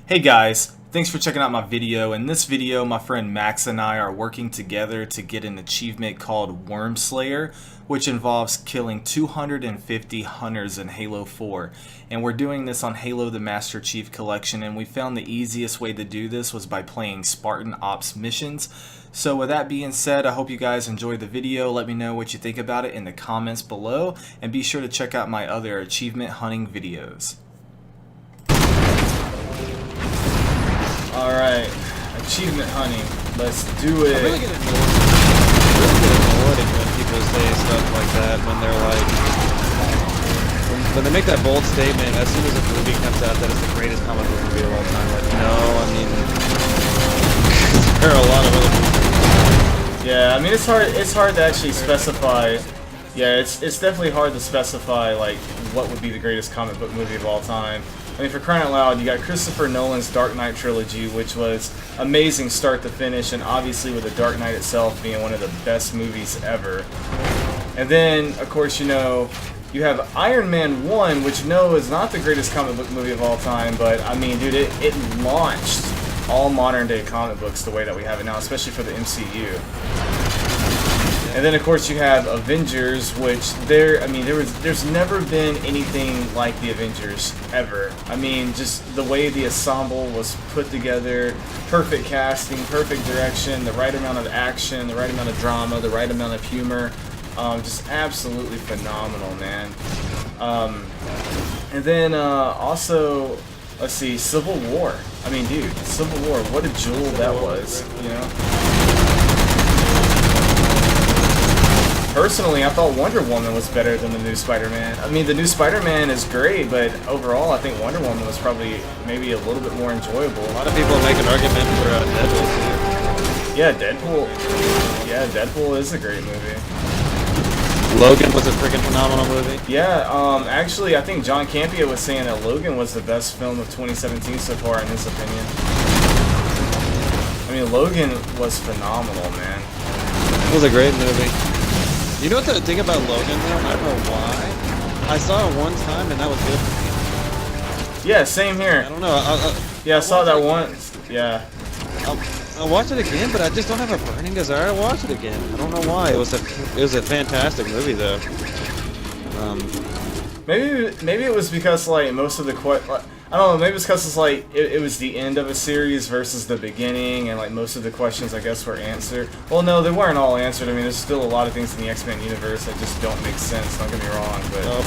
Hey guys, thanks for checking out my video. In this video, my friend Max and I are working together to get an achievement called Wyrmslayer, which involves killing 250 hunters in Halo 4. And we're doing this on Halo the Master Chief Collection, and we found the easiest way to do this was by playing Spartan Ops missions. So with that being said, I hope you guys enjoyed the video. Let me know what you think about it in the comments below, and be sure to check out my other achievement hunting videos. Alright, achievement hunting. Let's do it. I really get annoyed when people say stuff like that, when they're like, when they make that bold statement as soon as a movie comes out that it's the greatest comic book movie of all time. Like, no, I mean, there are a lot of other movies. Yeah, I mean, it's hard to actually specify. Yeah, it's definitely hard to specify like what would be the greatest comic book movie of all time. I mean, for crying out loud, you got Christopher Nolan's Dark Knight trilogy, which was amazing start to finish, and obviously with The Dark Knight itself being one of the best movies ever. And then, of course, you know, you have Iron Man 1, which no is not the greatest comic book movie of all time, but I mean, dude, it launched all modern day comic books the way that we have it now, especially for the MCU. And then of course you have Avengers, which there's never been anything like the Avengers ever. I mean, just the way the ensemble was put together, perfect casting, perfect direction, the right amount of action, the right amount of drama, the right amount of humor, just absolutely phenomenal, man. And then also, let's see, Civil War. I mean, dude, Civil War, what a jewel that was, you know? Personally, I thought Wonder Woman was better than the new Spider-Man. I mean, the new Spider-Man is great, but overall, I think Wonder Woman was probably maybe a little bit more enjoyable. A lot of people make an argument for Deadpool too. Yeah, Deadpool. Yeah, Deadpool is a great movie. Logan was a freaking phenomenal movie. Yeah, actually, I think John Campea was saying that Logan was the best film of 2017 so far, in his opinion. I mean, Logan was phenomenal, man. It was a great movie. You know what the thing about Logan though? I don't know why. I saw it one time and that was good for me. Yeah, same here. I don't know. Yeah, I saw that once. Yeah. I'll watch it again, but I just don't have a burning desire to watch it again. I don't know why. It was a fantastic movie though. Maybe it was because like most of the I don't know, maybe it's because it's like it was the end of a series versus the beginning, and like most of the questions I guess were answered. Well, no, they weren't all answered. I mean, there's still a lot of things in the X-Men universe that just don't make sense, don't get me wrong, but you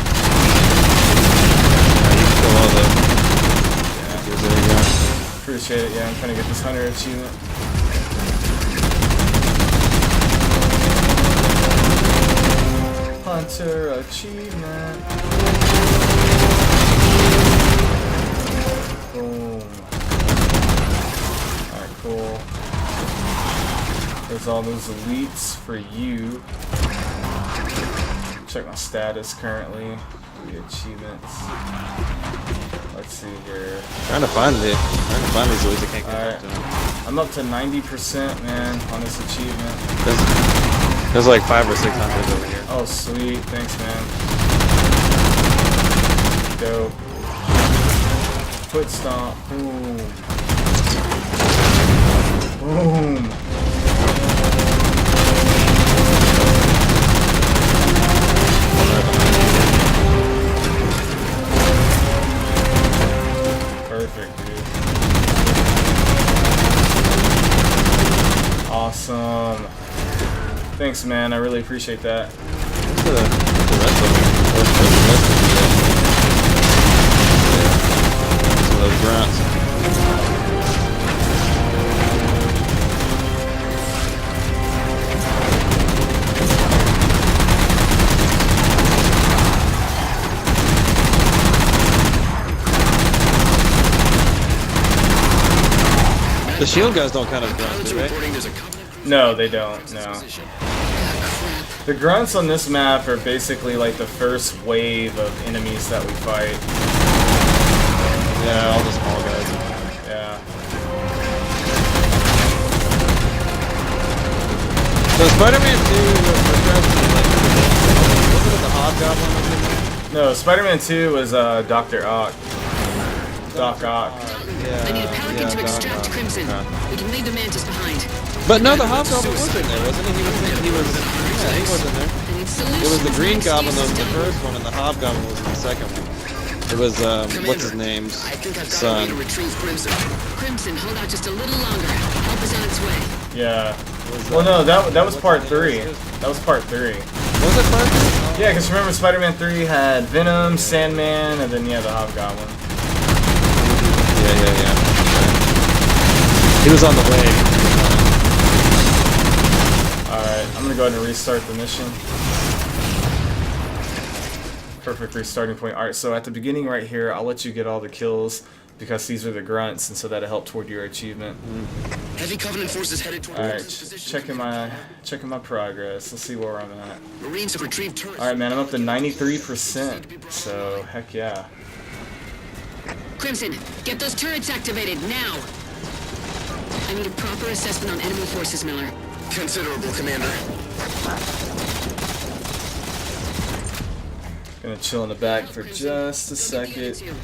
still love it. Yeah. There you go. Appreciate it. Yeah, I'm trying to get this hunter achievement. Hunter achievement. Boom. Alright, cool. There's all those elites for you. Check my status currently. The achievements. Let's see here. Trying to find these elites. I can't get Alright. to them. I'm up to 90%, man, on this achievement. There's like 500 or 600 over here. Oh, sweet. Thanks, man. Dope. Foot stomp. Boom. Boom. Perfect, dude. Awesome. Thanks, man. I really appreciate that. What's the rest of them? Some of those grunts. The shield guys don't kind of grunt, do they? No, they don't. No. The grunts on this map are basically like the first wave of enemies that we fight. Yeah, all the small guys. Yeah. So Spider-Man 2 was it the Hobgoblin? No, Spider-Man 2 was Dr. Ock. Doc Ock. Yeah, I need a pelican to Doc extract Ock. Crimson. Okay. We can leave the Mantis behind. But no, the Hobgoblin was in there, wasn't he? He was. Yeah, he was in there. I need solutions. It was the Green and Goblin that was the excuses, first one, and the Hobgoblin was in the second one. It was what's his name's I think I've got a way to son. retrieve Crimson. Crimson, hold out just a little longer. Help is on its way. Yeah. Was, Well, no, that was what's part his name? 3. That was part 3. Was it part 3? Yeah, because remember Spider-Man 3 had Venom, Sandman, and then, yeah, the Hobgoblin. Yeah. He was on the way. Alright, I'm gonna go ahead and restart the mission. Perfect restarting point. Alright, so at the beginning right here, I'll let you get all the kills because these are the grunts, and so that'll help toward your achievement. Heavy Covenant forces headed toward Alright, Crimson's position. checking my progress. Let's see where I'm at. Marines have retrieved turrets. Alright, man, I'm up to 93%. So, heck yeah. Crimson, get those turrets activated now. I need a proper assessment on enemy forces, Miller. Considerable, Commander. Gonna chill in the back for just a Go get the other second. two.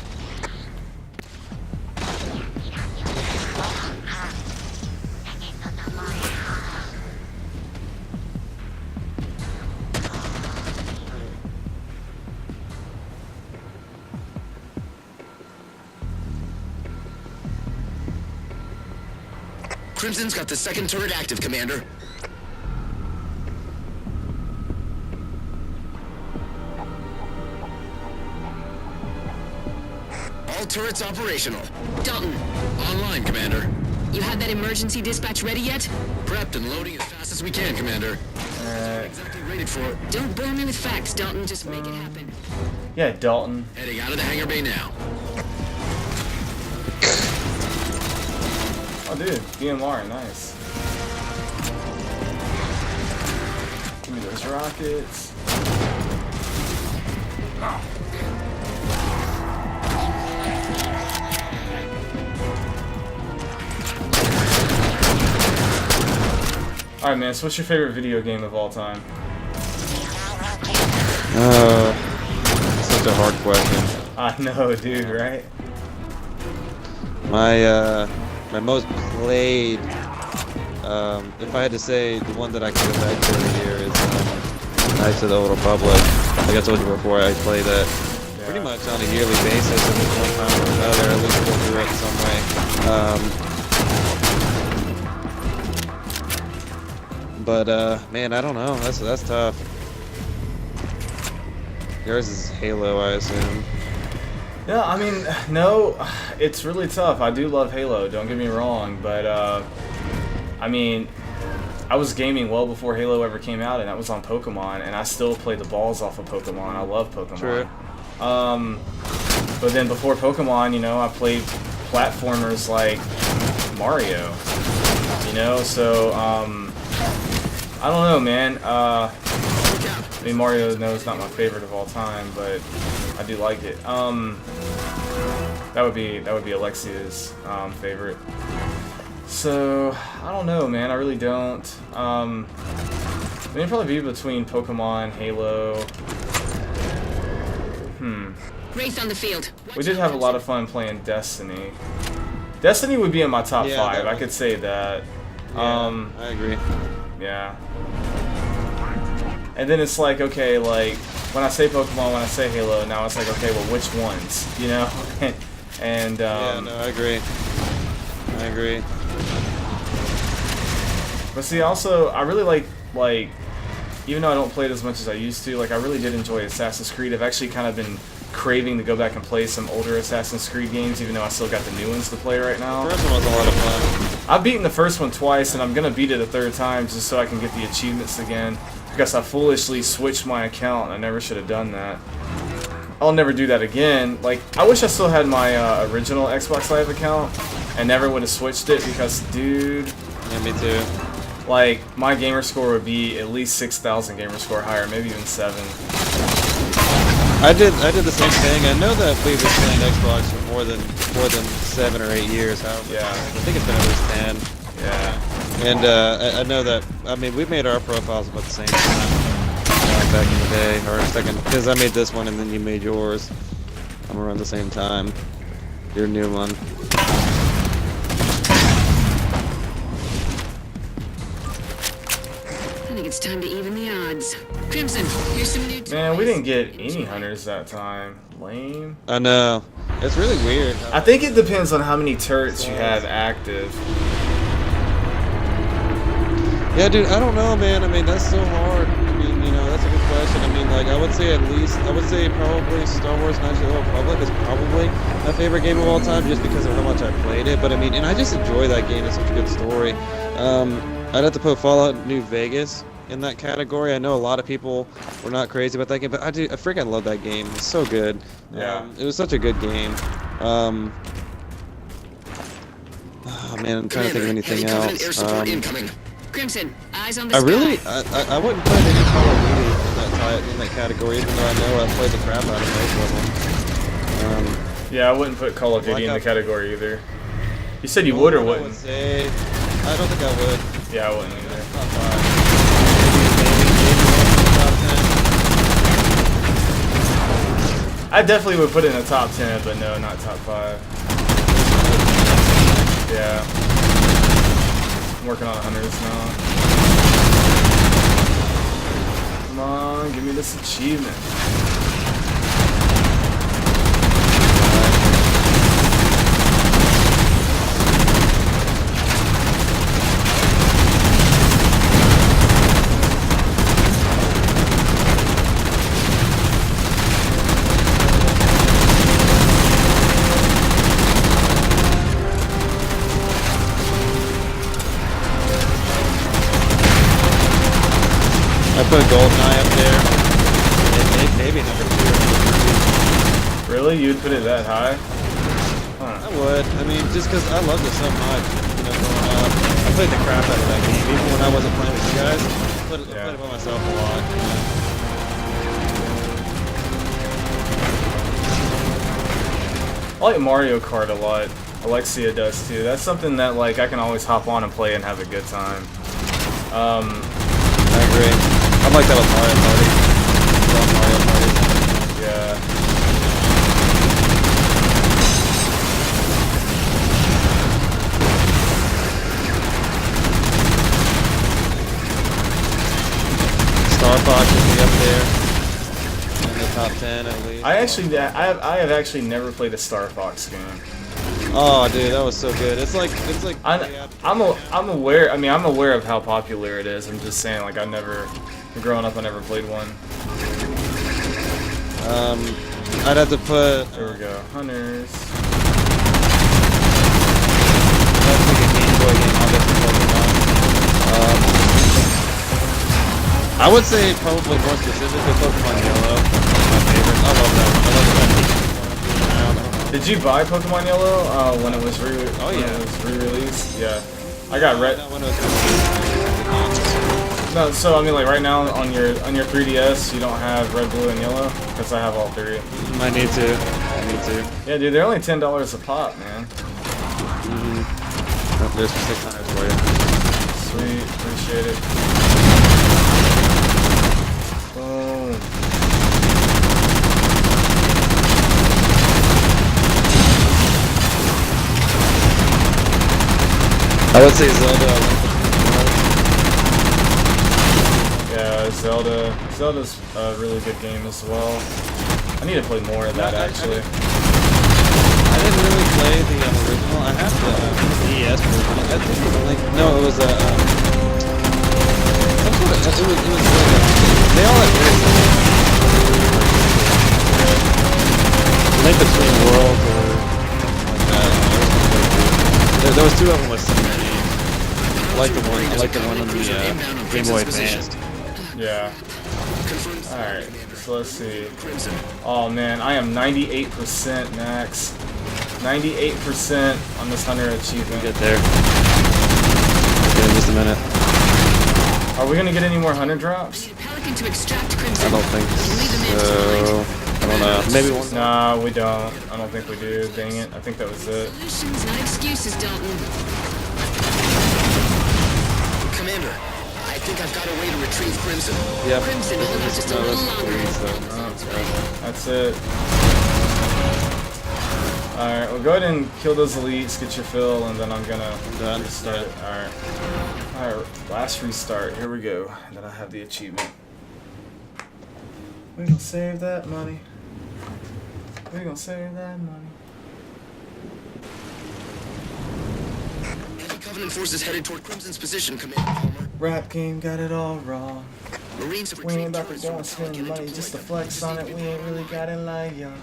Crimson's got the second turret active, Commander. All turrets operational. Dalton, Online, Commander. you have that emergency dispatch ready yet? Prepped and loading as fast as we can, Commander. Alright. Exactly rated for. Don't bore me with facts, Dalton. Just make it happen. Yeah, Dalton. Heading out of the hangar bay now. Oh, dude, DMR, nice. Give me those rockets. Alright, man, so what's your favorite video game of all time? Such a hard question. I know, dude, right? My most played, if I had to say the one that I can go back to every year is Knights of the Old Republic. Like I told you before, I play that pretty much on a yearly basis at least one time or another. At least go through it some way. But man, I don't know. That's tough. Yours is Halo, I assume. Yeah, I mean, no, it's really tough. I do love Halo, don't get me wrong, but, I mean, I was gaming well before Halo ever came out, and that was on Pokemon, and I still play the balls off of Pokemon. I love Pokemon. True. But then before Pokemon, you know, I played platformers like Mario, you know, so, I don't know, man. I mean, Mario, no, it's not my favorite of all time, but I do like it. That would be Alexia's favorite. So I don't know, man. I really don't. I mean, it'd probably be between Pokemon, Halo. Wraith on the field. We did have a lot of fun playing Destiny. Destiny would be in my top 5. I could say that. Yeah, I agree. Yeah. And then it's like, okay, like, when I say Pokemon, when I say Halo, now it's like, okay, well, which ones, you know? And Yeah, no, I agree. I agree. But see, also, I really like, even though I don't play it as much as I used to, like, I really did enjoy Assassin's Creed. I've actually kind of been craving to go back and play some older Assassin's Creed games, even though I still got the new ones to play right now. The first one was a lot of fun. I've beaten the first one twice, and I'm gonna beat it a third time just so I can get the achievements again. Because I foolishly switched my account, and I never should have done that. I'll never do that again. Like, I wish I still had my original Xbox Live account, and never would have switched it, because, dude, Yeah, me too. like, my gamer score would be at least 6,000 gamer score higher, maybe even 7. I did the same thing. I know that we've been playing Xbox for more than 7 or 8 years. However, Yeah. I think it's been at least 10. Yeah. And I know that. I mean, we made our profiles about the same time back in the day, or second, because I made this one and then you made yours. I'm around the same time. Your new one. I think it's time to even the odds. Crimson, here's some new toys. Man, we didn't get any hunters that time. Lame. I know. It's really weird. I think it depends on how many turrets you have active. Yeah, dude, I don't know, man. I mean, that's so hard. I mean, you know, that's a good question. I mean, like, I would say probably Star Wars Knights of the Old Republic is probably my favorite game of all time just because of how much I played it. But I mean, and I just enjoy that game. It's such a good story. I'd have to put Fallout New Vegas in that category. I know a lot of people were not crazy about that game, but I freaking love that game. It's so good. Yeah. It was such a good game. Oh man, I'm trying to think of anything Heavy Covenant air else. support incoming. Crimson, eyes on the I sky. really, I wouldn't put any Call of Duty in that category, even though I know I played the crap out of most of them. Yeah, I wouldn't put Call of Duty in the Black Ops- category either. You said you would or I would wouldn't? say, I don't think I would. Yeah, I wouldn't either. Top 5. Maybe top 10. I definitely would put it in the top 10, but no, not top 5. Yeah. I'm working on hunters now. Come on, give me this achievement. I put GoldenEye up there. Maybe number 2. Really? You'd put it that high? Huh. I would. I mean, just because I loved it so much. You know, growing up, I played the crap out of that game. Even when I wasn't playing with you guys, I played it by myself a lot. You know? I like Mario Kart a lot. Alexia does too. That's something that like I can always hop on and play and have a good time. I agree. I'm like that with Mario Party. I love Mario Party. Yeah. Star Fox should be up there in the top 10 at least. I have actually never played a Star Fox game. Oh, dude, that was so good. It's like. I'm aware. I mean, I'm aware of how popular it is. I'm just saying, like, growing up, I never played one. I'd have to put. There we go, Hunters. That's like a Game Boy game, obviously Pokemon. I would say probably more specifically Pokemon Yellow. That's my favorite. I love that one. I love that. Did you buy Pokemon Yellow when it was re-released? Yeah, I got red. That one was No, so I mean, like right now on your 3DS, you don't have red, blue, and yellow because I have all 3. I need to. Yeah, dude, they're only $10 a pop, man. Oh, there's 600 for you. Sweet, appreciate it. Boom. I would say Zelda. Yeah, Zelda's a really good game as well. I need to play more of that actually. I didn't really play the original. I have the DS version. I think no, it was some sort of. It was they all had very similar. Link Between Worlds or like that. There was 2 of them with similar names. I like the one on the Game Boy Advance. Yeah. Alright, so let's see. Oh man, I am 98% max. 98% on this hunter achievement. Get there. Okay, in just a minute. Are we gonna get any more hunter drops? Pelican to extract Crimson. I don't think so. I don't know. Maybe one. Nah, we don't. I don't think we do. Dang it. I think that was it. Solutions, not excuses, Dalton. Commander, I think I've got a way to retrieve Crimson. Yep. Crimson, hold on just a little longer. That's it. Alright, well go ahead and kill those elites, get your fill, and then I'm gonna done. restart it. Alright. Alright, last restart. Here we go. And then I have the achievement. We gonna save that money. We gonna save that money. Heavy Covenant forces headed toward Crimson's position, Commander Palmer. Rap game got it all wrong. Marines have We ain't retrieved about to turrets go from and spend Pelican money and just to deployed them. flex on it. We ain't really got it like y'all.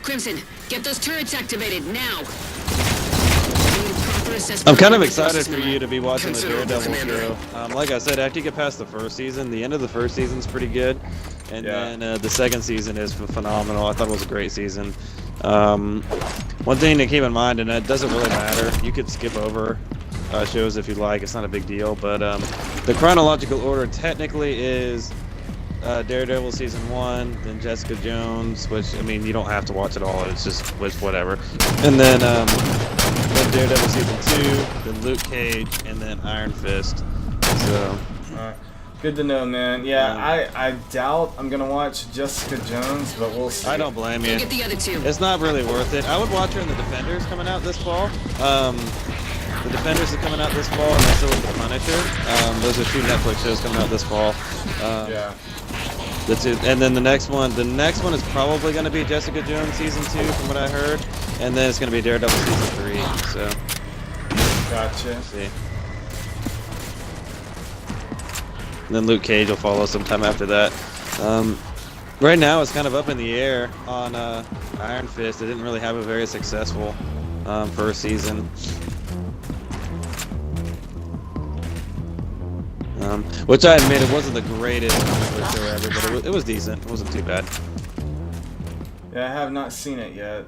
Crimson, get those turrets activated now. I need a proper assessment I'm kind on of enemy excited forces for now. you to be watching the Considerable, Daredevil Commander. show. Like I said, after you get past the first season, the end of the first season's pretty good, and Yeah. then the second season is phenomenal. I thought it was a great season. One thing to keep in mind, and it doesn't really matter, you could skip over shows if you like. It's not a big deal, but the chronological order technically is Daredevil season 1, then Jessica Jones, which I mean you don't have to watch it all. It's just whatever, and then Daredevil season 2, then Luke Cage, and then Iron Fist. So. Alright. Good to know, man. Yeah, I doubt I'm gonna watch Jessica Jones, but we'll see. I don't blame you. Get the other two. It's not really worth it. I would watch her in The Defenders coming out this fall. The Defenders is coming out this fall, and also with The Punisher. Those are 2 Netflix shows coming out this fall. Yeah. The two, and then the next one is probably going to be Jessica Jones season 2, from what I heard, and then it's going to be Daredevil season 3. So, Gotcha. we'll see. And then Luke Cage will follow sometime after that. Right now, it's kind of up in the air on Iron Fist. It didn't really have a very successful first season. Which I admit, it wasn't the greatest comic book show ever, but it was decent. It wasn't too bad. Yeah, I have not seen it yet.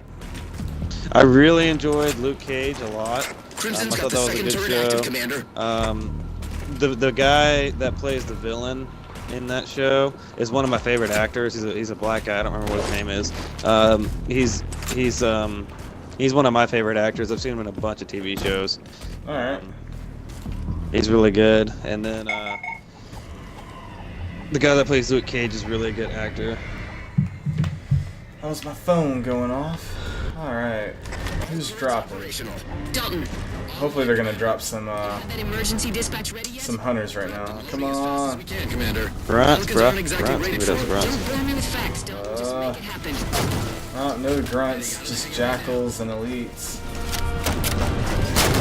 I really enjoyed Luke Cage a lot. Crimson's I got thought the that was a second good turret active, show. Commander. The guy that plays the villain in that show is one of my favorite actors. He's a black guy. I don't remember what his name is. He's one of my favorite actors. I've seen him in a bunch of TV shows. All right. He's really good. And then the guy that plays Luke Cage is really a good actor. How's my phone going off? All right. Who's dropping? Operational. Dalton, Hopefully they're gonna drop some that emergency dispatch ready yet? some hunters right now. Come As fast as on. we can, Commander. Grunts, Pelicans aren't exactly Grunts. rated Maybe that's for- Grunts. Don't bore me with facts, Dalton. Just make it happen. Oh, no grunts, just jackals and elites.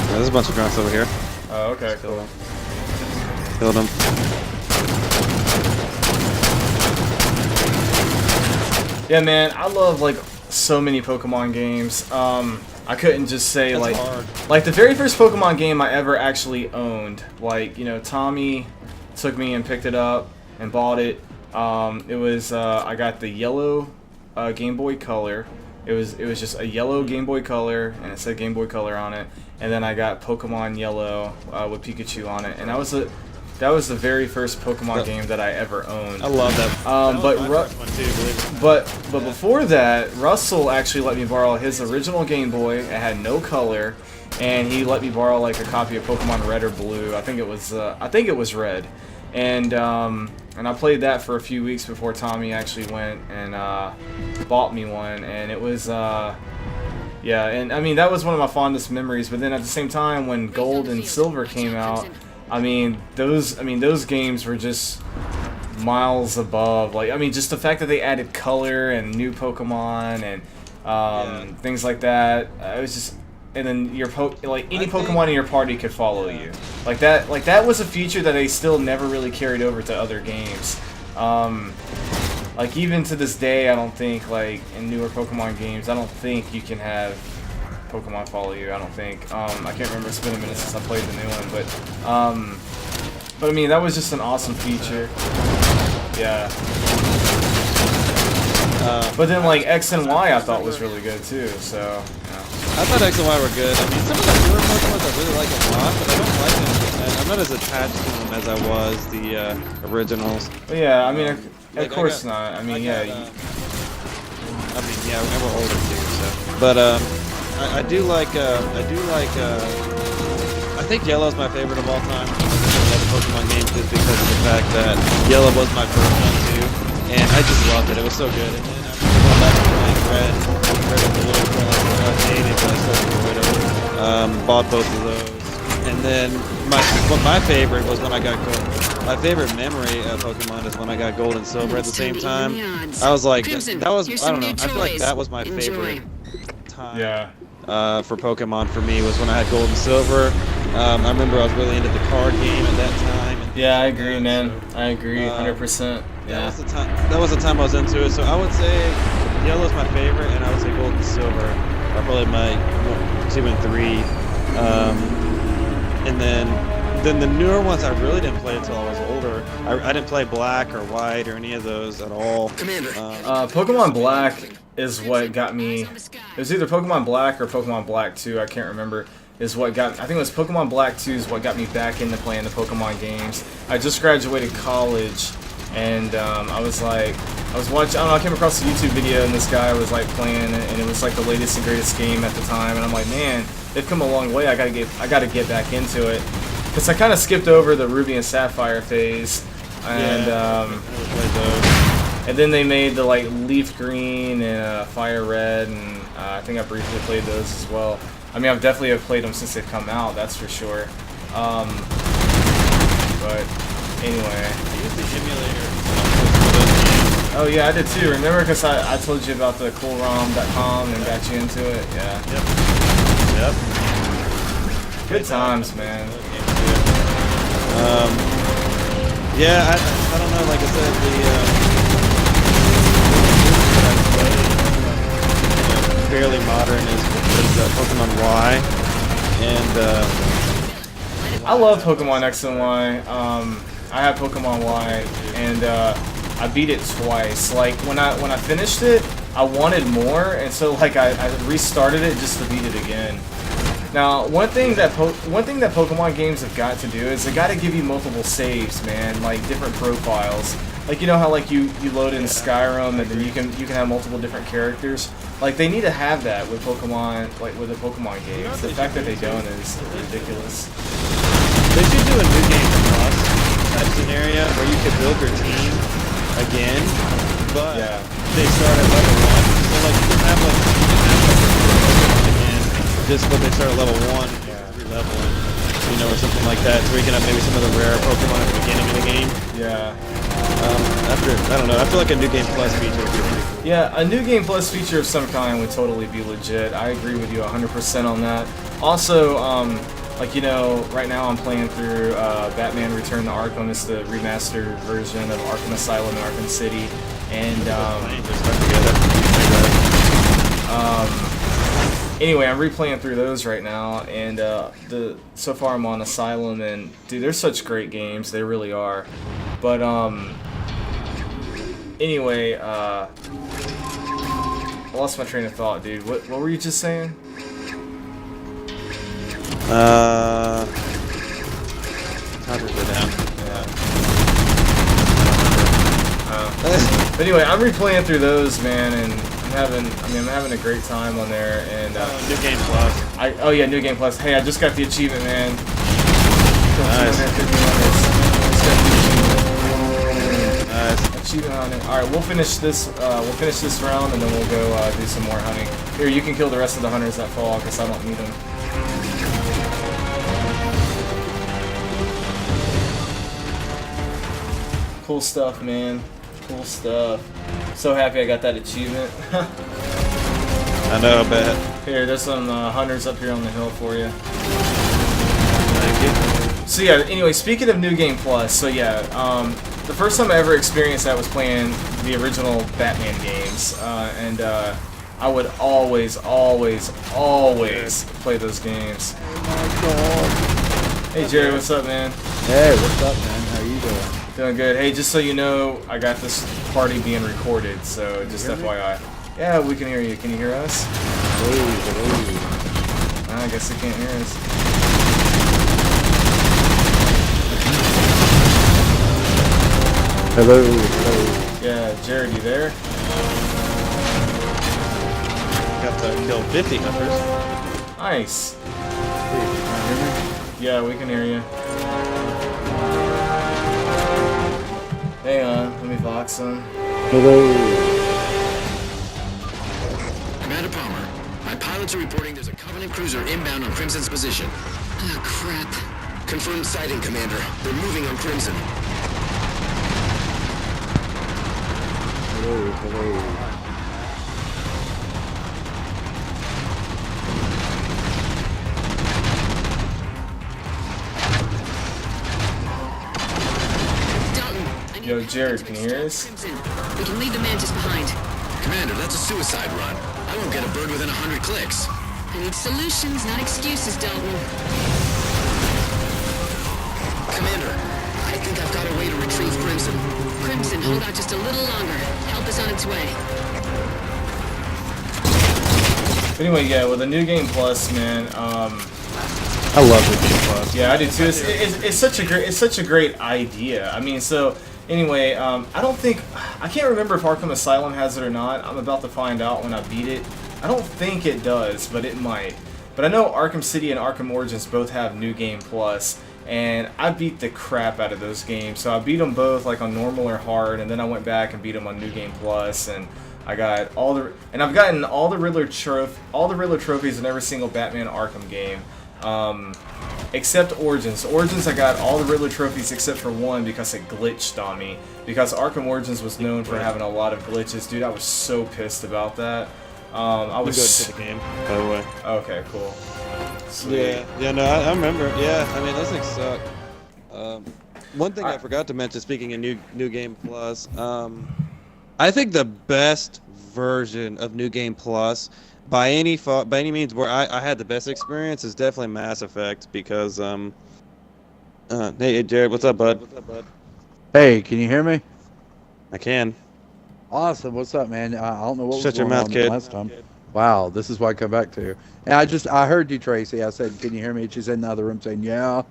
Yeah, there's a bunch of Grunts over here. Oh, okay, cool. Killed him. Yeah, man, I love like so many Pokemon games. I couldn't just say It's like hard. like the very first Pokemon game I ever actually owned. Like, you know, Tommy took me and picked it up and bought it. It was I got the yellow Game Boy Color. It was just a yellow Game Boy Color, and it said Game Boy Color on it. And then I got Pokemon Yellow with Pikachu on it, and that was the very first Pokemon game that I ever owned. I love that. That but was my first one too, believe it or not. But before that, Russell actually let me borrow his original Game Boy. It had no color, and he let me borrow like a copy of Pokemon Red or Blue. I think it was Red, and I played that for a few weeks before Tommy actually went and bought me one, and it was yeah, and I mean that was one of my fondest memories. But then at the same time, when Gold and Silver came out, I mean those games were just miles above. Like, I mean, just the fact that they added color and new Pokemon and things like that. It was just, and then your any Pokemon in your party could follow you. Like that was a feature that they still never really carried over to other games. Like even to this day, I don't think like in newer Pokemon games, I don't think you can have Pokemon follow you. I don't think. I can't remember. It's been a minute since I played the new one, but I mean that was just an awesome feature. Yeah. But then like X and Y I thought was really good too. So yeah. I thought X and Y were good. I mean, some of the newer Pokemon I really like a lot, but I don't like them. I'm not as attached to them as I was the originals. But yeah, I mean, Like, of course I got- not. I mean, I yeah. got, I mean, yeah, we're older too, so. But I do like. I think Yellow's my favorite of all time. I love Pokemon games just because of the fact that Yellow was my first one too, and I just loved it. It was so good. And then after going back to playing Red, compared to the little one like dated, but I still enjoyed them. Bought both of those. And then my favorite was when I got gold. My favorite memory of Pokemon is when I got gold and silver at the same time. I was like, that was, I don't know, I feel like that was my favorite time. Yeah. For Pokemon for me was when I had gold and silver. I remember I was really into the card game at that time. Yeah, I agree, man. I agree, 100%. Yeah. That was the time. That was the time I was into it. So I would say yellow's my favorite, and I would say gold and silver are probably my 2 and 3. And then the newer ones I really didn't play until I was older. I didn't play black or white or any of those at all. Commander. Pokemon Black is what got me. It was either Pokemon Black or Pokemon Black 2. I can't remember. Is what got. I think it was Pokemon Black 2 is what got me back into playing the Pokemon games. I just graduated college, and I was like, I was watching. I don't know. I came across a YouTube video, and this guy was like playing it, and it was like the latest and greatest game at the time. And I'm like, man, they've come a long way. I gotta get back into it. Because I kind of skipped over the Ruby and Sapphire phase, and and then they made the like Leaf Green and Fire Red, and I think I briefly played those as well. I mean, I've definitely have played them since they've come out, that's for sure. But anyway. I used the emulator. Oh yeah, I did too. Remember, because I told you about the coolrom.com and got you into it. Yeah. Yep. Good times, man. Yeah, I don't know, like I said, the fairly modern is Pokemon Y, and I love Pokemon X and Y. I have Pokemon Y, and I beat it twice. Like when I finished it, I wanted more, and so like I restarted it just to beat it again. Now, one thing that Pokemon games have got to do is they got to give you multiple saves, man. Like different profiles. Like you know how like you load in Skyrim and then you can have multiple different characters. Like they need to have that with Pokemon, like with the Pokemon games. The fact that they don't is ridiculous. They should do a new game plus type scenario where you could build your team again, but they start at level 1. So like you can have just but they start at level 1 and re-leveling, you know, or something like that, so you can have maybe some of the rare Pokemon at the beginning of the game. Yeah. I don't know, I feel like a New Game Plus feature would be pretty cool. Yeah, a New Game Plus feature of some kind would totally be legit. I agree with you 100% on that. Also, like, you know, right now I'm playing through Batman Return to Arkham. It's the remastered version of Arkham Asylum and Arkham City. And, anyway, I'm replaying through those right now, and so far I'm on Asylum, and dude, they're such great games, they really are. But anyway, I lost my train of thought, dude. What were you just saying? How to go down? But anyway, I'm replaying through those, man, and I'm having a great time on there, and New Game Plus. Oh yeah, New Game Plus. Hey, I just got the achievement, man. Nice. Nice. Achievement on it. All right, we'll finish this. We'll finish this round, and then we'll go do some more hunting. Here, you can kill the rest of the hunters that fall, because I don't need them. Cool stuff, man. Cool stuff. So happy I got that achievement. I know, I bet. Here, there's some hunters up here on the hill for you. Thank you. So yeah, anyway, speaking of New Game Plus, so yeah, the first time I ever experienced that was playing the original Batman games, and I would always play those games. Oh my god. Hey Jerry, what's up, man? Hey, what's up, man? How you doing? Doing good. Hey, just so you know, I got this party being recorded, so just FYI. Yeah, we can hear you. Can you hear us? Hello. I guess they can't hear us. Hello. Hello. Yeah, Jared, you there? Got to kill 50 hunters. Nice. Hey, can you hear me? Yeah, we can hear you. Hang on, let me Vox him. Hello. Commander Pilots are reporting there's a Covenant cruiser inbound on Crimson's position. Oh, crap. Confirmed sighting, Commander. They're moving on Crimson. Hello, hello. Yo, Jared, can you hear us? We can leave the Mantis behind. Commander, that's a suicide run. I won't get a bird within 100 clicks. I need solutions, not excuses, Dalton. Commander, I think I've got a way to retrieve Crimson. Crimson, hold out just a little longer. Help is on its way. Anyway, yeah, with the new game plus, man, I love the Game Plus. yeah, I do too. It's such a great idea. I mean, so anyway, I can't remember if Arkham Asylum has it or not. I'm about to find out when I beat it. I don't think it does, but it might. But I know Arkham City and Arkham Origins both have New Game Plus, and I beat the crap out of those games. So I beat them both like on normal or hard, and then I went back and beat them on New Game Plus, and I got I've gotten all the Riddler trophies in every single Batman Arkham game. Except Origins. Origins, I got all the Riddler trophies except for one because it glitched on me. Because Arkham Origins was known for having a lot of glitches. Dude, I was so pissed about that. I was Good for the game, by the way. Okay, cool. Sweet. Yeah, no, I remember. Yeah, I mean, those things suck. One thing I forgot to mention, speaking of New Game Plus, I think the best version of New Game Plus, by any means, where I had the best experience, is definitely Mass Effect, because, hey, Jared, what's up, bud? Hey, can you hear me? I can. Awesome. What's up, man? I don't know what Shut was your going mouth, on kid. last time. Wow, this is why I come back to you. And I heard you, Tracy. I said, "Can you hear me?" She's in the other room saying, "Yeah."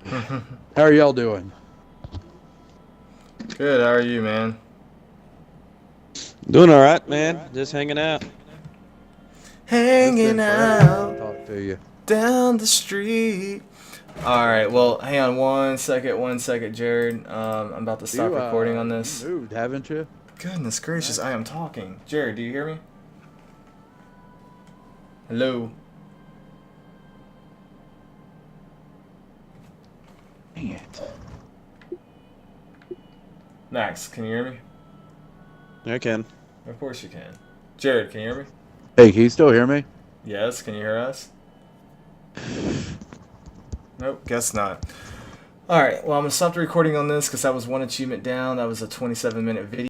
How are y'all doing? Good, how are you, man? Doing all right, man. Just hanging out. Hanging out Talk to you. down the street. Alright, well, hang on one second, Jared. I'm about to stop recording on this. You moved, haven't you? Goodness gracious, I am talking. Jared, do you hear me? Hello? Dang it. Max, can you hear me? I can. Of course you can. Jared, can you hear me? Hey, can you still hear me? Yes, can you hear us? Nope, guess not. Alright, well, I'm going to stop the recording on this because that was one achievement down. That was a 27-minute video.